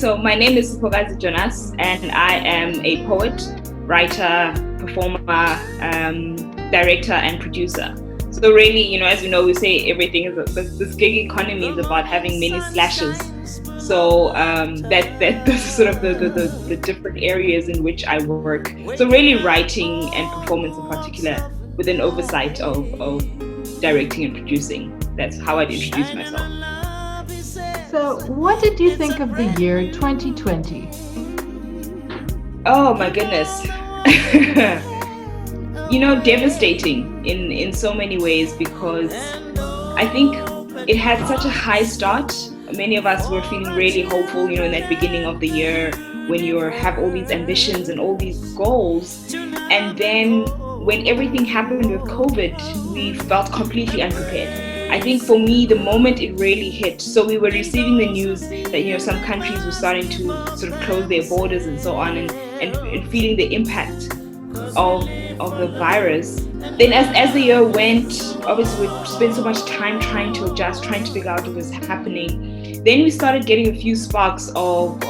so my name is Siphokazi Jonas, and I am a poet, writer, performer, director, and producer. So really, as we know, we say everything is this gig economy is about having many slashes. So that's sort of the different areas in which I work. So really writing and performance in particular, with an oversight of directing and producing. That's how I'd introduce myself. So what did you think of the year 2020? Oh my goodness. Devastating in so many ways, because I think it had such a high start. Many of us were feeling really hopeful, in that beginning of the year when you have all these ambitions and all these goals. And then when everything happened with COVID, we felt completely unprepared. I think for me, the moment it really hit, so we were receiving the news that, some countries were starting to sort of close their borders and so on, and feeling the impact of the virus. Then as the year went, obviously we spent so much time trying to adjust, trying to figure out what was happening. Then we started getting a few sparks of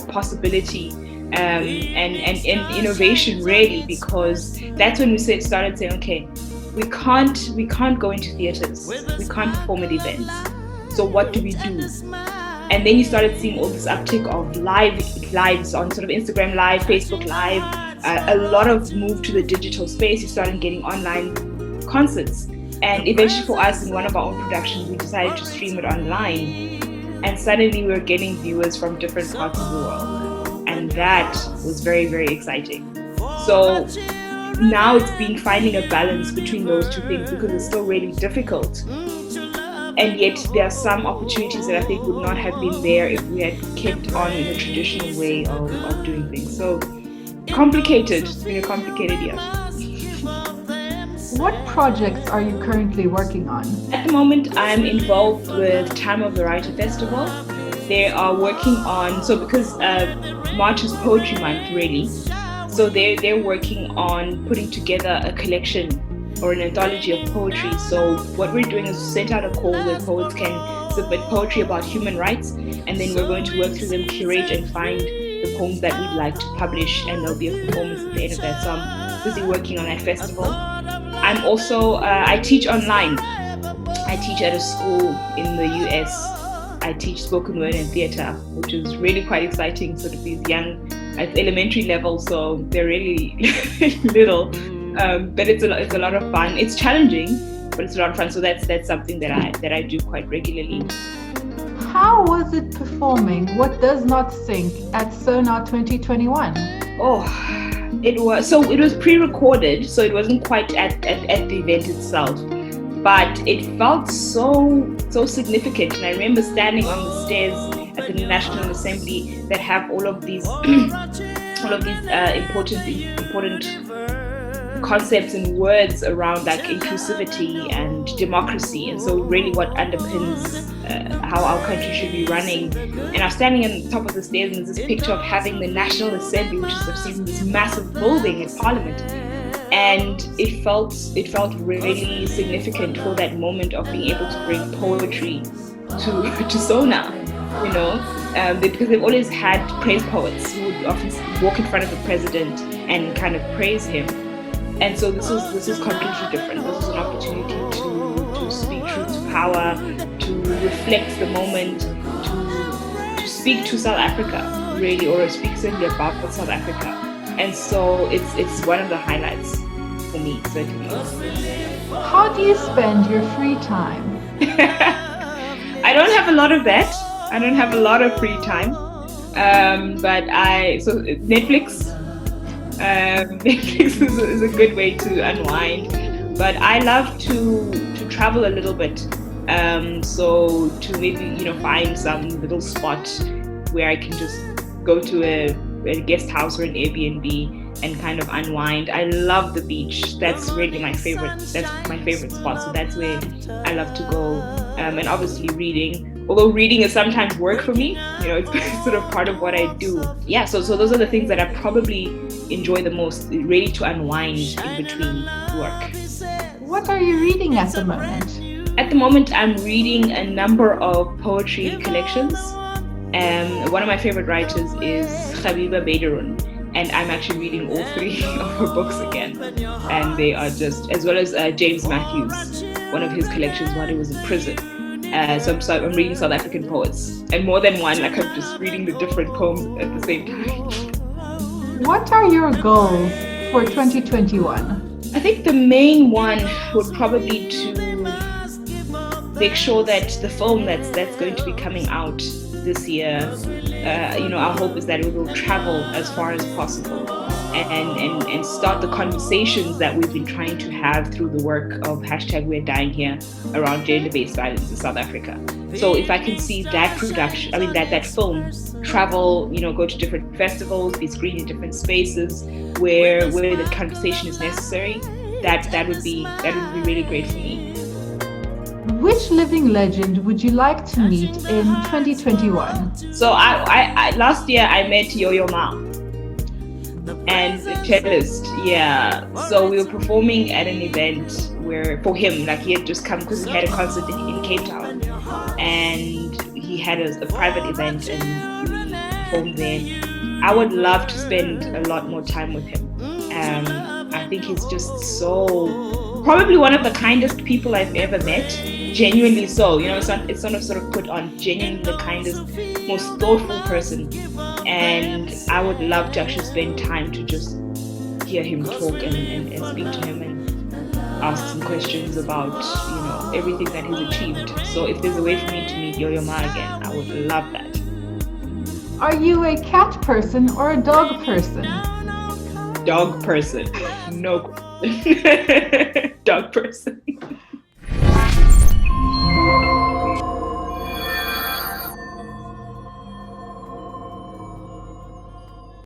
possibility and innovation, really, because that's when we started saying, okay, we can't go into theaters, we can't perform at events. So what do we do? And then you started seeing all this uptick of lives on sort of Instagram Live, Facebook Live, a lot of move to the digital space. You started getting online concerts. And eventually for us, in one of our own productions, we decided to stream it online. And suddenly we were getting viewers from different parts of the world. And that was very, very exciting. So now it's been finding a balance between those two things, because it's still really difficult. And yet there are some opportunities that I think would not have been there if we had kept on in the traditional way of doing things. So complicated. It's been a complicated year. What projects are you currently working on? At the moment, I'm involved with Time of the Writer Festival. They are working on, because March is Poetry Month, really. So they're working on putting together a collection or an anthology of poetry. So what we're doing is set out a call where poets can submit poetry about human rights, and then we're going to work through them, curate and find the poems that we'd like to publish, and there'll be a performance at the end of that. So I'm busy working on that festival. I'm also, I teach online. I teach at a school in the US. I teach spoken word and theatre, which is really quite exciting. Sort of these young, at elementary level, so they're really little, but it's a lot of fun. It's challenging, but it's a lot of fun. So that's something that I do quite regularly. How was it performing What Does Not Sink at Sonar 2021? It was pre-recorded, so it wasn't quite at the event itself, but it felt so significant. And I remember standing on the stairs at the National Assembly that have all of these important concepts and words around like inclusivity and democracy, and so really what underpins how our country should be running. And I was standing on the top of the stairs, and there's this picture of having the National Assembly, which is this massive building in Parliament, and it felt really significant for that moment of being able to bring poetry to Sonar, because they've always had praise poets who would often walk in front of the president and kind of praise him. And so this is completely different. This is an opportunity to speak truth to power, to reflect the moment, to speak to South Africa, really, or speak certainly about South Africa. And so it's one of the highlights for me, certainly. How do you spend your free time? I don't have a lot of that. I don't have a lot of free time. But Netflix. Netflix is a good way to unwind, but I love to travel a little bit, so to maybe find some little spot where I can just go to a guest house or an Airbnb and kind of unwind. I love the beach. That's really my favorite. That's my favorite spot. So that's where I love to go. And obviously reading. Although reading is sometimes work for me, it's sort of part of what I do. Yeah, so those are the things that I probably enjoy the most, really to unwind in between work. What are you reading at the moment? At the moment, I'm reading a number of poetry collections, One of my favorite writers is Habiba Bederun, and I'm actually reading all three of her books again. And they are just, as well as James Matthews, one of his collections while he was in prison. So I'm reading South African poets, and more than one, like I'm just reading the different poems at the same time. What are your goals for 2021? I think the main one would probably to make sure that the film that's going to be coming out this year, our hope is that it will travel as far as possible and start the conversations that we've been trying to have through the work of #We're Dying Here around gender-based violence in South Africa. So if I can see that production, that film travel, go to different festivals, be screened in different spaces where the conversation is necessary, that would be really great for me. Which living legend would you like to meet in 2021? So I last year I met Yo-Yo Ma, and the cellist. Yeah. So we were performing at an event where for him, like he had just come because he had a concert in Cape Town, and he had a private event and we performed there. I would love to spend a lot more time with him. I think he's just probably one of the kindest people I've ever met. Genuinely so, it's not sort of put on. Genuinely the kindest, most thoughtful person, and I would love to actually spend time to just hear him talk and speak to him and ask some questions about everything that he's achieved. So if there's a way for me to meet Yo-Yo Ma again, I would love that. Are you a cat person or a dog person? Dog person. No. Dog person.